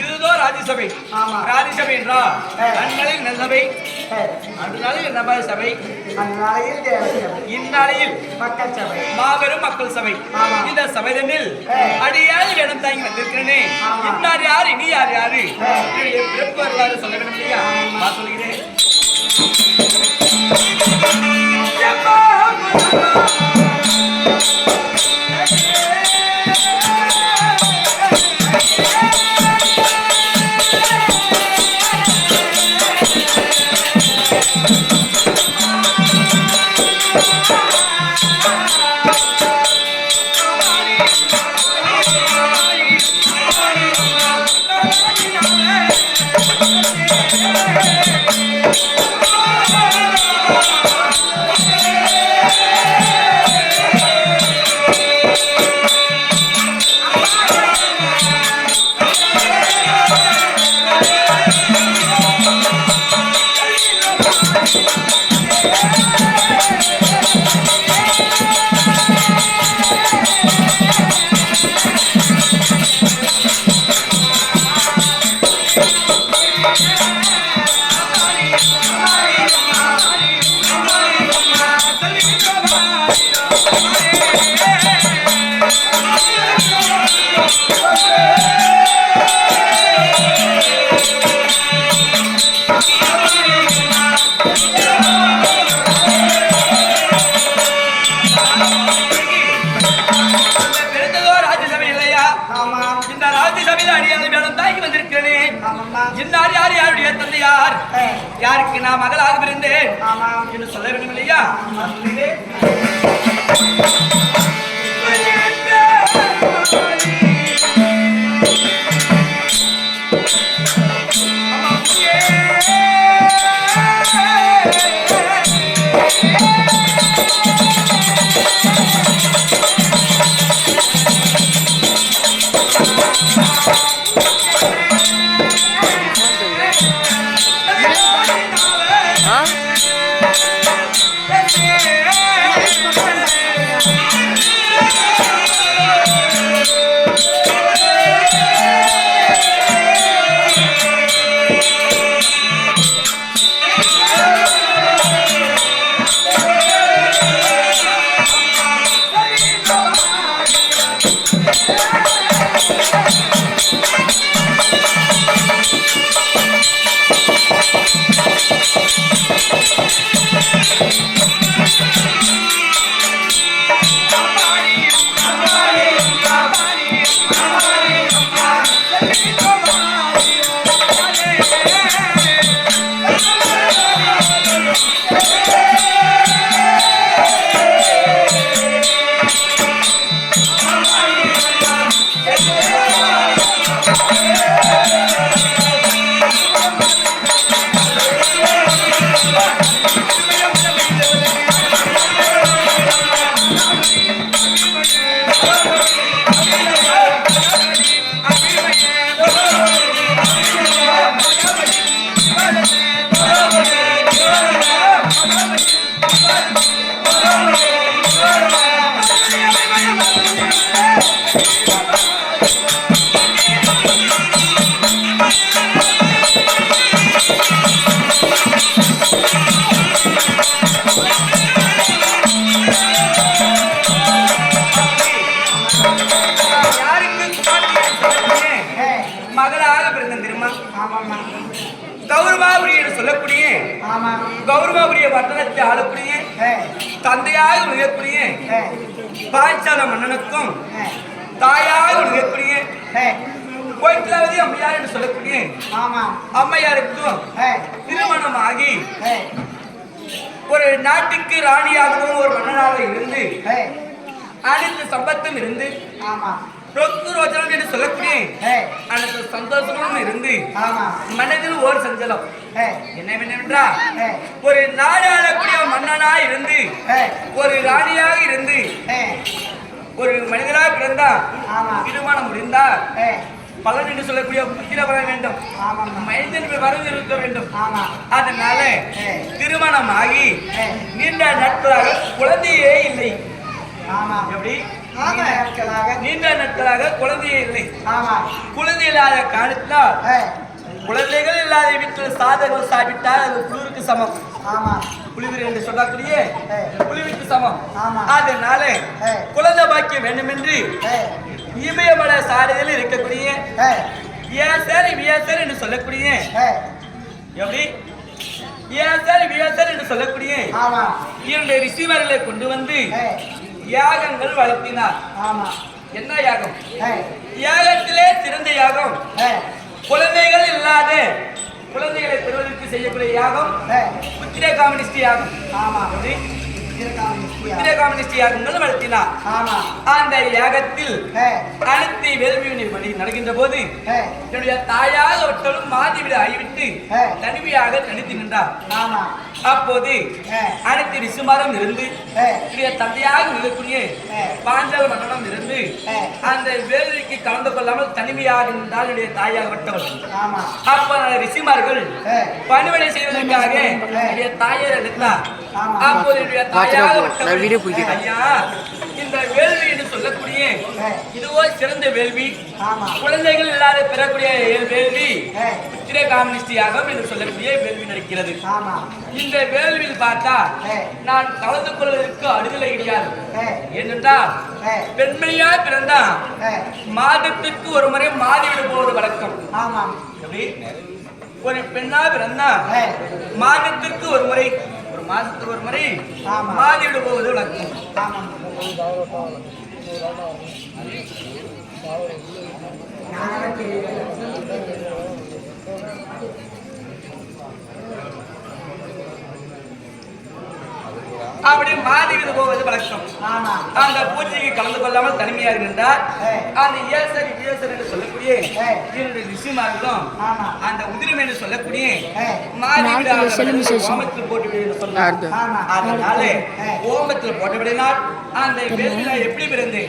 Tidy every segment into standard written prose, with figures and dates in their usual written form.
இதுதான் ராஜ்யசபை. ராஜ்யசபை என்றால் அந்நாளில் நல்சபை, அந்நாளில் நப சபை, இந்நாளையில் மாபெரும் மக்கள் சபை. இந்த சபைதனில் அடியால் இடம் தாங்கி வந்திருக்கிறேனே. இன்னார் யாரு, நீ யார் யாரு, பிறப்பு வரலாறு சொல்ல வேண்டும் இல்லையா? நான் சொல்கிறேன். யாருக்கு நான் மகளாக இருந்தேன் என்று சொல்ல வேண்டும் இல்லையா? கௌரவபுரிய பட்டணத்தை ஆளக்கூடிய தந்தையாக உயர்க்கூடிய பாஞ்சால மன்னனுக்கும் தாயாக உயர்க்கூடிய கோயிலாவதி அம்மையார் என்று சொல்லக்கூடிய அம்மையாருக்கும் திருமணமாகி ஒரு நாட்டுக்கு ராணியாகவும் ஒரு மன்னனாக இருந்து அனைத்து சம்பத்தும் இருந்து ரொக்கு ரோஜனம் என்று சொல்லக்கூடிய அனைத்து சந்தோஷமும் இருந்து மனதில் ஓர் சஞ்சலம் என்னவென்றால் ஒரு நாடு ஆளக்கூடிய மன்னனா இருந்து ஒரு ராணியாக இருந்து ஒரு மனிதனாக பிறந்தா திருமணம் முடிந்தா பலன் என்று சொல்லக்கூடிய புத்திர வர வேண்டும், மைந்தன் வரவு இருக்க வேண்டும். அதனால திருமணமாகி நீண்ட நாட்களாக குழந்தையே இல்லை. எப்படி நீண்ட நாட்களாக குழந்தையே இல்லை. குழந்தை இல்லாத காலத்தினால் குழந்தைகள் இல்லாத வீட்டில் சாதகம் சாப்பிட்டால் அது புழுவிற்கு சமம். புலிவிரி என்று சொல்லக்கூடிய புலிவிற்கு சமம். அதனால குழந்தை பாக்கியம் வேண்டும் என்று இமயமல சாலையில் இருக்கக்கூடிய வியாசர் வியாசர் என்று சொல்லக்கூடிய எப்படி வியாசர் வியாசர் என்று சொல்லக்கூடிய இரண்டு ரிஷிவர்களை கொண்டு வந்து யாகங்கள் வளர்த்தினார். என்ன யாகம்? யாகத்திலே சிறந்த யாகம் குழந்தைகள் இல்லாத குழந்தைகளை பெறுவதற்கு செய்யக்கூடிய யாகம் புத்திர காமனிஷ்டி யாகம். புத்திர காமனிஷ்டி யாகங்கள் வளர்த்தினார். அந்த யாகத்தில் அனைத்து வேள்வியினை படி நடக்கின்ற போது என்னுடைய தாயாக ஒட்டலும் மாதிவிட ஆகிவிட்டு தனிமையாக தனித்து நின்றார். அப்போது அனைத்து ரிசுமாரம் இருந்து தந்தையாக நிற்கக்கூடிய பாஞ்சால மன்னனும் இருந்து அந்த வேள்விக்கு கலந்து கொள்ளாமல் தனிமையாக நின்றால் என்னுடைய தாயாக விட்டவர். அப்ப ரிஷிமார்கள் பணிவிடை செய்வதற்காக என்னுடைய தாயை அழைத்தார். அப்போது என்னுடைய தாயாக விட்டவர் ஐயா, இந்த வேள்வி என்று சொல்லக்கூடிய இதுவோ சிறந்த வேள்வி, குழந்தைகள் இல்லாத பெறக்கூடிய வேள்வி புத்திர காமனிஷ்டி யாகம் என்று சொல்லக்கூடிய வேள்வி நடக்கிறது. இந்த வேள்வியில் பார்த்தா நான் கலந்து கொள்வதற்கு அடுதலை கிடையாது. ஏனென்றால் பெண்மையா பிறந்தா மாதத்திற்கு ஒரு முறை மாறிவிட போவது வழக்கம். ஒரு பெண்ணா பிறந்தா மாதத்திற்கு ஒரு முறை, ஒரு மாதத்துக்கு ஒரு முறை மாறிவிட போவது வழக்கம். அப்படி மாறிவிட போவது வழக்கம். அந்த பூஜைக்கு கலந்து கொள்ளாமல் தனிமையாக இருந்தார். அந்த இயேசர் இயேசர் என்று சொல்லக்கூடிய இரண்டு ரிஷிமார்களும் அந்த உதிரம் என்று சொல்லக்கூடிய ஓமத்தில் போட்டு சொன்னார். அதனால ஓமத்தில் போட்டபடினால் அந்த வேள்வியில எப்படி பிறந்து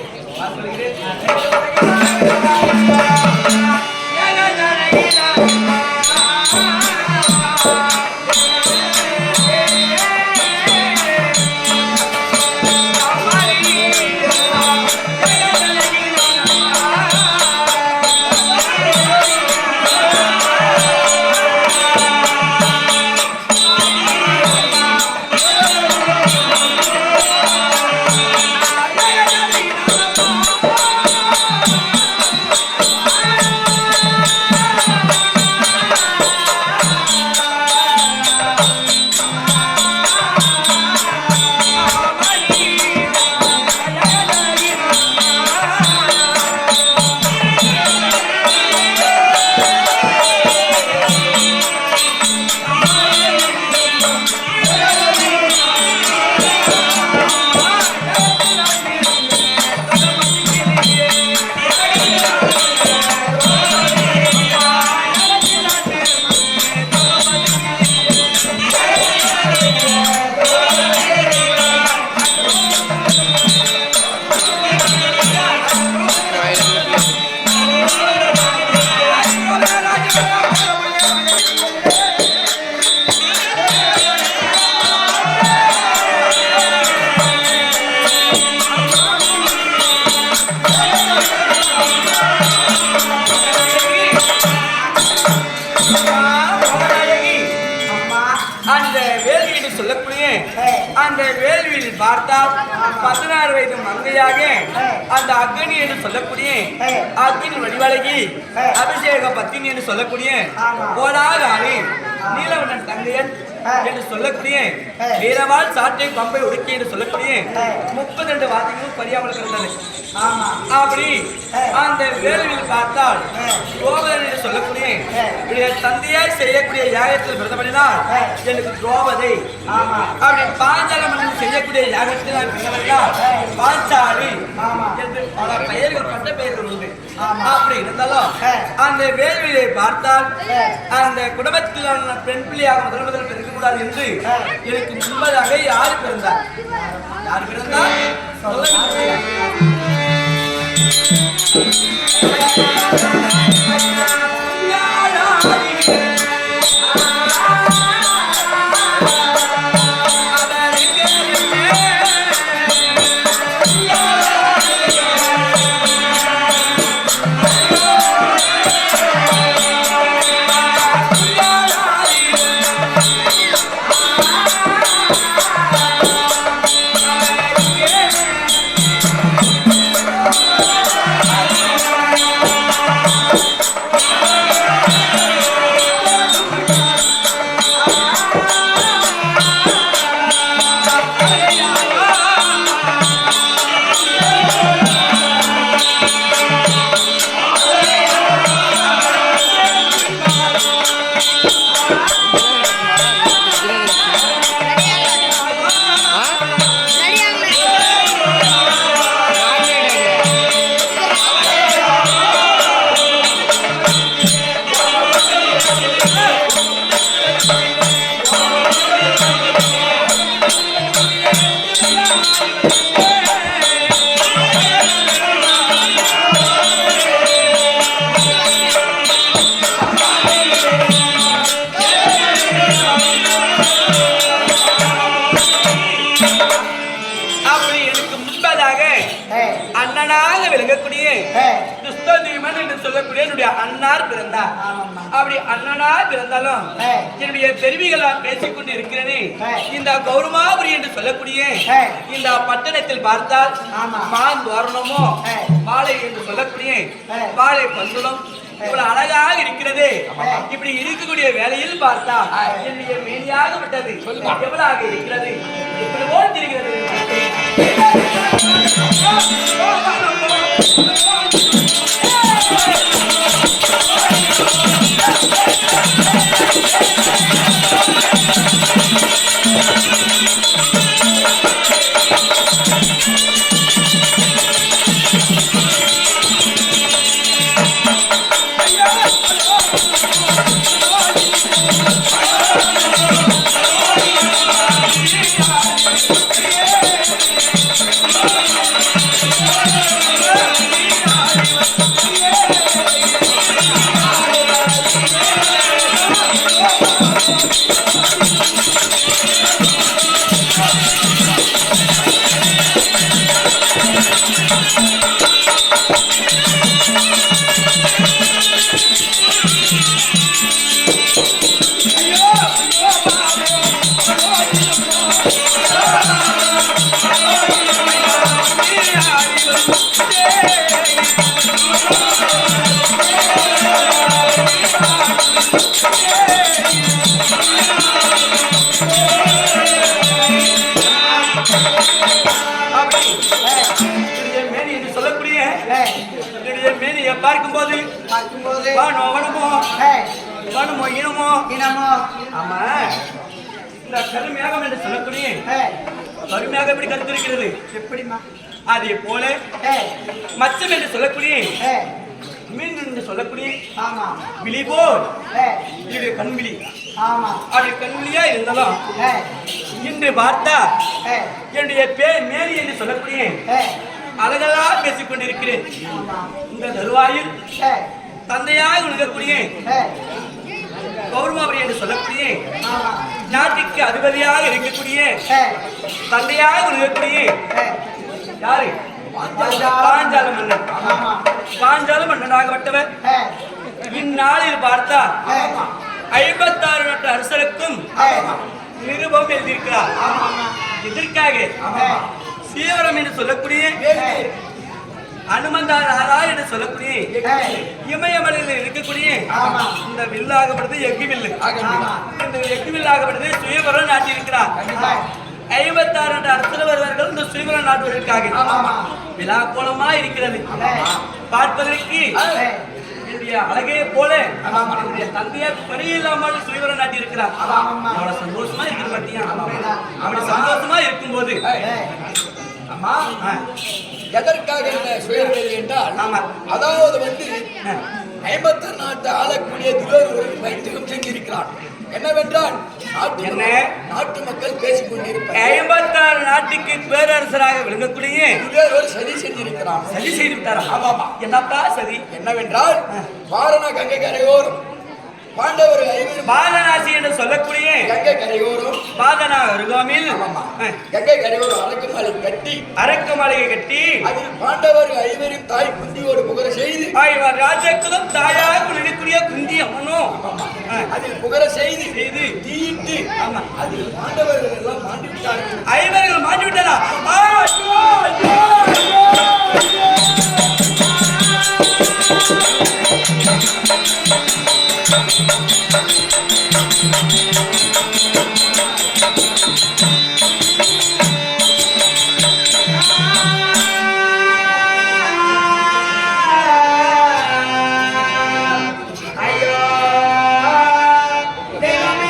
அந்த வேள்வியில் பார்த்தால் 16 வயது மங்கையாக அந்த அக்னி என்று சொல்லக்கூடிய அக்னி வடிவழகி அபிஷேக பத்தினி என்று சொல்லக்கூடிய கோடாகாரி நீலவண்ணன் தங்கையன் என்று சொல்லக்கூடிய வீரவாள் சாட்டை பம்பை உடுக்கி என்று சொல்லக்கூடிய 32 வார்த்தைகளும் பரியாமல் இருந்தது. அப்படி அந்த வேள்வியில் பார்த்தால் துரோபதன் என்று சொல்லக்கூடிய தந்தையாய் செய்யக்கூடிய யாகத்தில் பிரதமரினால் எனக்கு துரோபதை, அப்படி பாஞ்சால மன்னன் செய்யக்கூடிய யாகத்தில் நான் பிரதமரினால் பாஞ்சாலி என்று பல பெயர்கள் பட்ட பெயர்கள் உண்டு. அப்படி இருந்தாலும் அந்த வேள்வியை பார்த்தால் அந்த குடும்பத்தில் பெண் பிள்ளையாக முதல் இருக்கக்கூடாது என்று எனக்கு முன்பதாக யார் பிறந்தார்? யார் பிறந்தார்? சொல்ல அண்ணனாக விளங்கக்கூடிய துஸ்தீமன் என்று சொல்லக்கூடிய என்னுடைய அண்ணார் பிறந்தார். அப்படி அண்ணனா பிறந்தாலும் என்னுடைய பெருமைகளா பேசிக்கொண்டு இருக்கிறேனே, இந்த கௌரமாபுரி என்று சொல்லக்கூடிய இந்த பட்டணத்தில் பார்த்தால் மான் தோரணமோ வாழை என்று சொல்லக்கூடிய வாழை பந்துடம் இவ்வளவு அழகாக இருக்கிறது. இப்படி இருக்கக்கூடிய வேலையில் பார்த்தா என்னுடைய மேனியாக விட்டது எவ்வளவு இருக்கிறது, எப்படி ஓட்டிருக்கிறது. பார்க்கும்போது இந்த கருமையாக என்று சொல்லக்கூடிய கருமையாக எப்படி கருத்திருக்கிறது எப்படிமா, அதே போல மச்சம் என்று சொல்லக்கூடிய மீன் என்று சொல்லக்கூடிய விழி போல் இது கண்விழி. அப்படி கண்விழியா இருந்தாலும் இன்று பார்த்தா என்னுடைய மேரி என்று சொல்லக்கூடிய அழகா பேசிக் கொண்டிருக்கிறேன். இந்த தருவாயில் தந்தையாக விழுகக்கூடிய கௌரமாபுரி என்று சொல்லக்கூடிய நாட்டுக்கு அதிபதியாக இருக்கக்கூடிய தந்தையாக விழுகக்கூடிய யாரு, பாஞ்சால மன்னன். பாஞ்சால மன்னனாகப்பட்டவர் இந்நாளில் பார்த்தா 56 நாட்டு அரசருக்கும் நிருபம் எழுதியிருக்கிறார். இதற்காக சீவரம் என்று சொல்லக்கூடிய அனுமந்தாரா என்று சொல்லக்கூடிய இமயமலையில் இருக்கக்கூடிய இந்த வில்லாகப்படுது எஃகு வில்லு. இந்த எஃகு வில்லாகப்படுது சுயவரம் நாட்டியிருக்கிறார். 56 அரசர் வருவார்கள் இந்த சுயவரம் நாட்டுவதற்காக. விழா கோலமா இருக்கிறது. பார்ப்பதற்கு என்னுடைய அழகே போல என்னுடைய தந்தையார் பணியில்லாமல் சுயவரம் நாட்டி இருக்கிறார். அவ்வளவு சந்தோஷமா இருக்குது பத்தியா. அப்படி சந்தோஷமா இருக்கும்போது எதற்காக என்ன சுயர்வேல் என்றால், அதாவது 56 நாட்டு ஆளக்கூடிய துரோகர்கள் வைத்தியம் செஞ்சிருக்கிறார். என்னவென்றால் நாட்டு மக்கள் பேசிக் கொண்டிருப்பார். 56 நாட்டுக்கு பேரரசராக விளங்கக்கூடிய துரோகர் சதி செஞ்சிருக்கிறார். சதி செய்திருக்கிறார். ஆமாமா. என்னப்பா சதி? என்னவென்றால் வாரண கங்கை கரையோரம் பாண்டவர் பாதனாசி என்று சொல்லக்கூடிய கங்கை கரையோரம் பாதனா அருகாமில் கங்கை கரையோரம் அரக்கு மாளிகை கட்டி அதில் பாண்டவர் 5 தாய் குந்தியோடு புகழ செய்து ராஜாக்களும் தாயாக விளங்கக்கூடிய குந்தி அம்மனும் அதில் புகழ செய்து தீட்டு அதில் பாண்டவர்கள் எல்லாம் மாண்டு விட்டார்கள். 5 மாண்டு விட்டாரா? தெய்வமே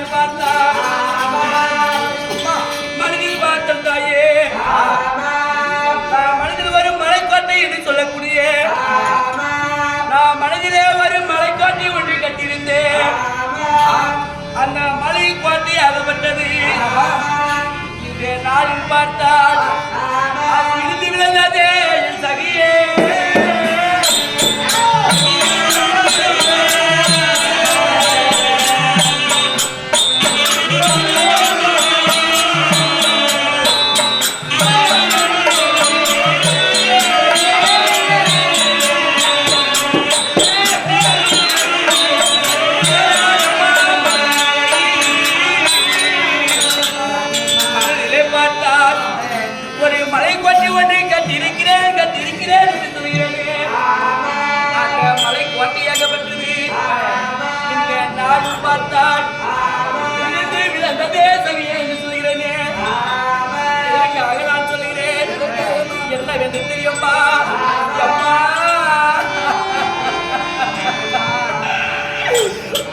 நாளில் பார்த்தா மனதில் பார்த்தம் தாயே மனதில் வரும் மலைக்கோட்டை என்று சொல்லக்கூடிய நான் மனதிலே வரும் மலைக்கோட்டை ஒன்று கட்டியிருந்தேன். அந்த மலை கோட்டை அகப்பட்டது. இந்த நாளில் பார்த்தால் அது இருந்து விழுந்ததே என் சகியே.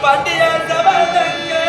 பண்டிய சபதங்கே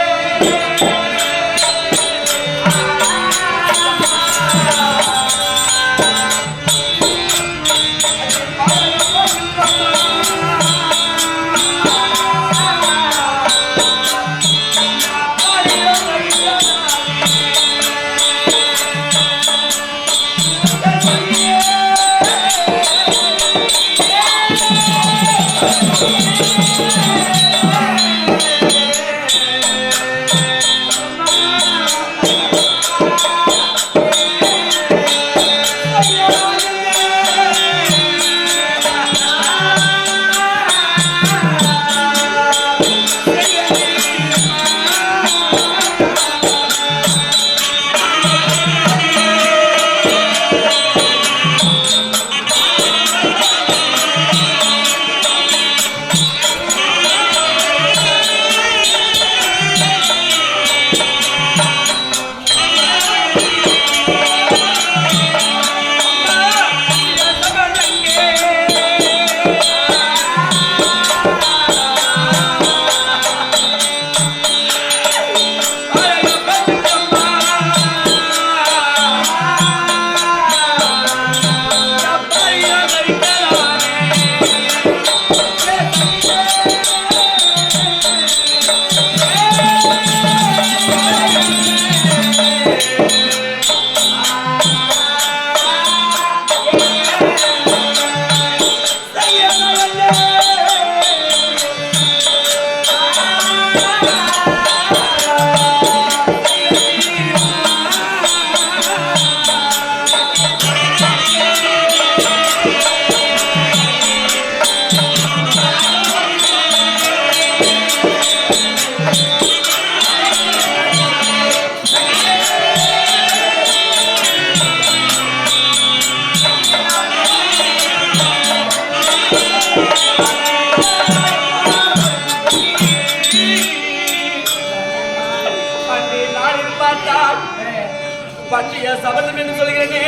பற்றிய சபதம் என்று சொல்கிறேனே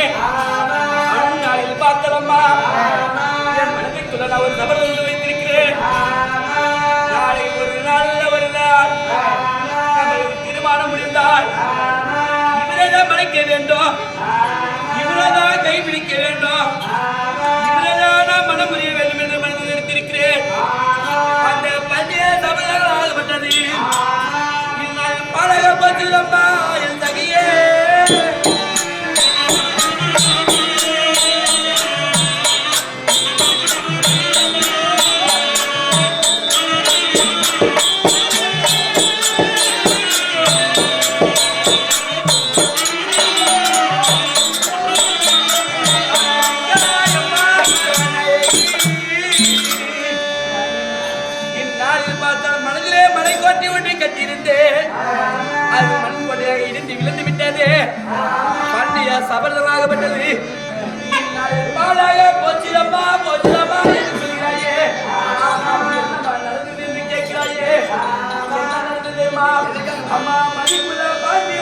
நாளில் பார்த்தலம்மா என் மனதிற்குள்ள நான் ஒரு சபதம் வைத்திருக்கிறேன். நாளை ஒரு நாள் நம்மளுக்கு திருமணம் முடிந்தால் இவரைதான் மறைக்க வேண்டும், இவரைதான் கைப்பிடிக்க வேண்டும், இவரைதான் நான் மனம் புரிய வேண்டும் என்று மனதில் எடுத்திருக்கிறேன். அந்த பற்றிய சபதங்கள் ஆகப்பட்டது. இந்நாள் பாடக பற்றிலம்மா என் சகியே. அது மண்கொடையாக இடிந்து விழுந்து விட்டது. பண்டிய சபதமாகப்பட்டது. பாலாக போச்சிலம்மா போச்சிலம்மா என்று சொல்கிறாயே. நடந்தது என்று கேட்கிறாயே. நடந்ததுமா அம்மா மதிப்புல பாண்டிய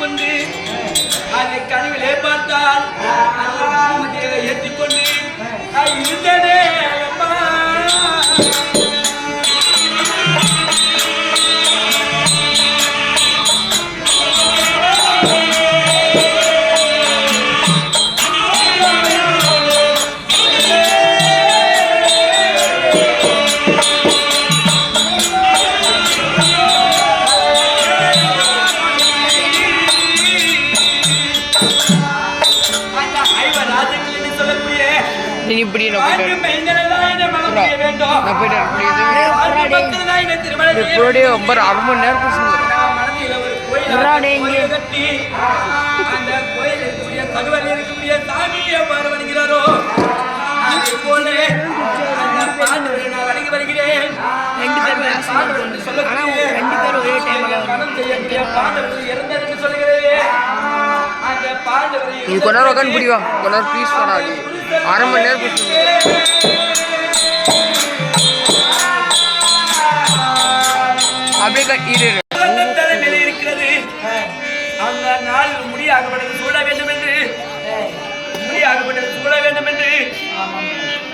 கொண்டு அதை கனவிலே பார்த்தால் ஏற்றிக்கொண்டு இருந்தனே இப்படி ரொம்ப அரை மணி நேரம் இது கொஞ்ச நேரம் உட்காந்து பிடிவா கொஞ்ச நேரம் ப்ளீஸ் பண்ணாது அரை மணி நேரம் அப்படியே தலைமையில் இருக்கிறது அந்த நாள் முடியாகப்பட்டது சூழ வேண்டும் என்று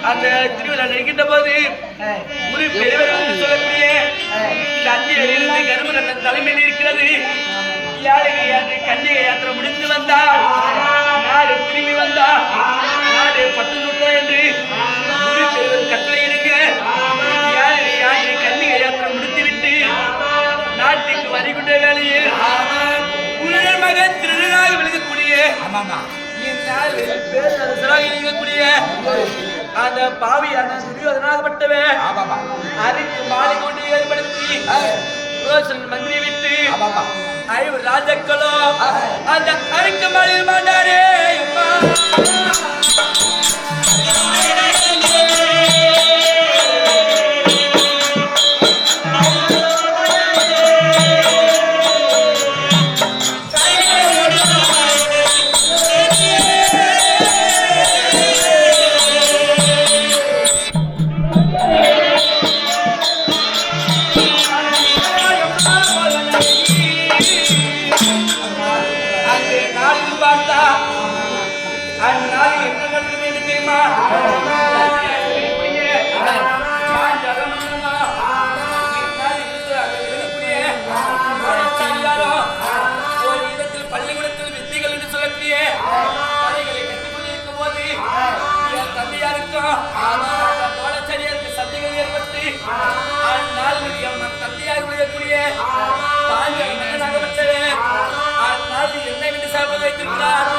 அந்த திருவிழா நிற்கின்ற போது ஒரு பெரியவர் சொல்லக்கூடிய தந்தையிலிருந்து கருமகண்ணன் தலைமையில் இருக்கிறது கன்னிகை யாத்திரை முடிந்து வந்தால் நாடு திரும்பி வந்தால் நாடு பட்டு சுட்டோம் என்று ஒரு பெரியவர் கட்டளை எடுக்க கன்னிகை யாத்திரை முடித்துவிட்டு நாட்டுக்கு வருகின்ற வேளையில் உங்கள் மகன் திருநாக விளக்கக்கூடிய இருக்கக்கூடிய அந்த பாவியான துரியோதனாகப்பட்டவன் அதுக்கு மாலை கொண்டு ஏற்படுத்தி மந்திரி விட்டு ஐவர் ராஜக்களும் அந்த அரைக்கு மாலையில் மாண்டாரே பள்ளிக்கூடத்தில் வித்திகள் என்று சொல்லக்கூடிய கதைகளை கற்றுக் கொண்டிருக்கும் போது தந்தையாருக்கும் பாடசாரியாருக்கு சந்தைகள் ஏற்பட்டு தந்தையார் விளையக்கூடிய மகனாகப்பட்டவன் என்ன என்று சாப்பிட வைத்திருக்கிறார்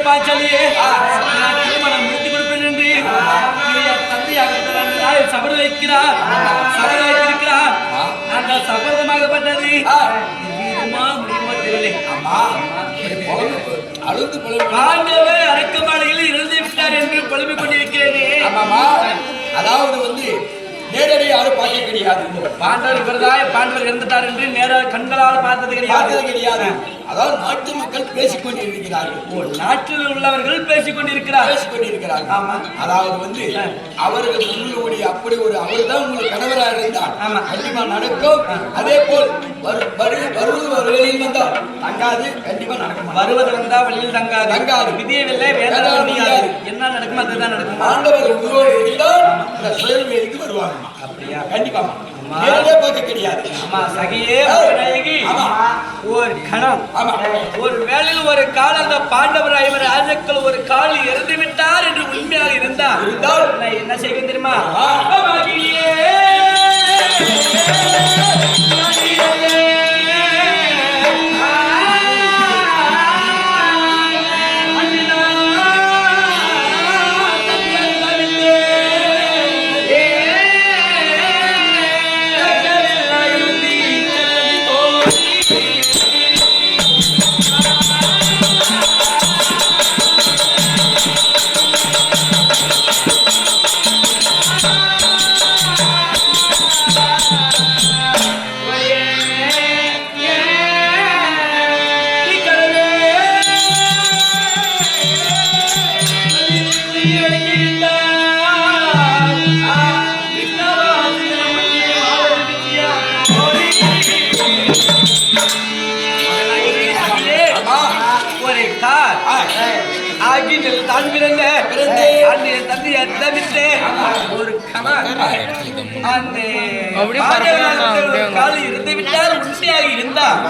பாச்சாலியே நான் திருமணம் முடித்து கொடுப்பேன் என்று தந்தையாக சபதம் வைக்கிறார் அந்த சபதமாகப்பட்டது முடியுமா தெரியல ஆண்டவர் அரக்கமாலையில் இறந்து விட்டார் என்று புலம்பிக் கொண்டிருக்கிறேனே. அதாவது நேரடி யாரும் பார்க்க கிடையாது. பாண்டவர் இறந்துட்டார் என்று நேர கண்களால் பார்த்தது கிடையாது. அதாவது நாட்டு மக்கள் பேசிக் கொண்டிருக்கிறார்கள். ஓ, நாட்டில் உள்ளவர்கள் பேசிக் கொண்டிருக்கிறார்கள். ஆமா, அதாவது வந்து அவர்கள் உங்களுடைய அப்படி ஒரு அவர்தான் உங்களுக்கு கணவராக இருந்தார். ஆமா, கண்டிப்பா நடக்கும். அதே போல் வருவது வழியில் வந்தால் தங்காது, கண்டிப்பா நடக்கும். வருவது வந்தா வழியில் தங்காது. விதியவில்லை, வேதனை முடியாது. என்ன நடக்கும் அதுதான் நடக்கும். ஆண்டவர் உங்களோடு இருந்தால் இந்த சுயல்வேலிக்கு வருவாங்க. அப்படியா? கண்டிப்பா நேரடியா பார்க்க கிடையாது. ஆமா, சகியே நாயகி. ஒரு கணம், ஆமா, ஒரு வேளையில் ஒரு கால் அந்த பாண்டவர் ஐவர் ராஜாக்கள் ஒரு கால் இறந்து விட்டார் என்று உண்மையாக இருந்தால் நான் என்ன செய்வேன் தெரியுமா? தான் பிறந்த அன்றைய தந்தையை தவிர்த்து ஒரு கணம் அந்த கால் இருந்து விட்டால் உண்மையாக இருந்தால்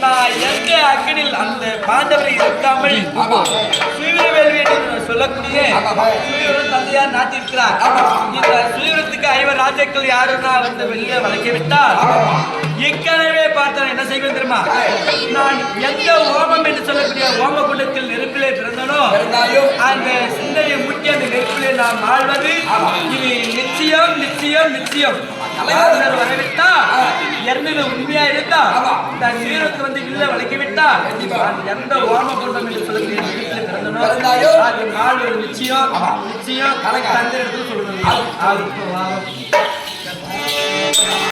நான் எந்த அக்கனில் அந்த பாண்டவரை இருக்காமல் சுயவேல்வி என்று சொல்லக்கூடிய சுயவரம் தந்தையார் நாட்டிருக்கிறார். இந்த சுயவரத்துக்கு ஐவர் ராஜாக்கள் யாருன்னா வந்து வெளியே வளைக்க விட்டால் ஏற்கனவே பார்த்தா என்ன செய்வேன் தெரியுமா? நான் எந்த ஓமம் என்று சொல்லக்கூடிய ஓம குண்டத்தில் நெருப்பிலே பிறந்தனோ அந்த சிந்தனையை முட்டி அந்த நெருப்பிலே நாம் வாழ்வது இது நிச்சயம் நிச்சயம் நிச்சயம். வரவிட்டா இறந்தது உண்மையா இருந்தா இந்த சீரத்தை வந்து இல்ல வளைக்க விட்டா எந்த ஓம குண்டம் என்று சொல்லக்கூடிய நெருப்பிலே பிறந்தனோ அது வாழ்வது நிச்சயம் நிச்சயம் அந்த இடத்துல சொல்லுங்க.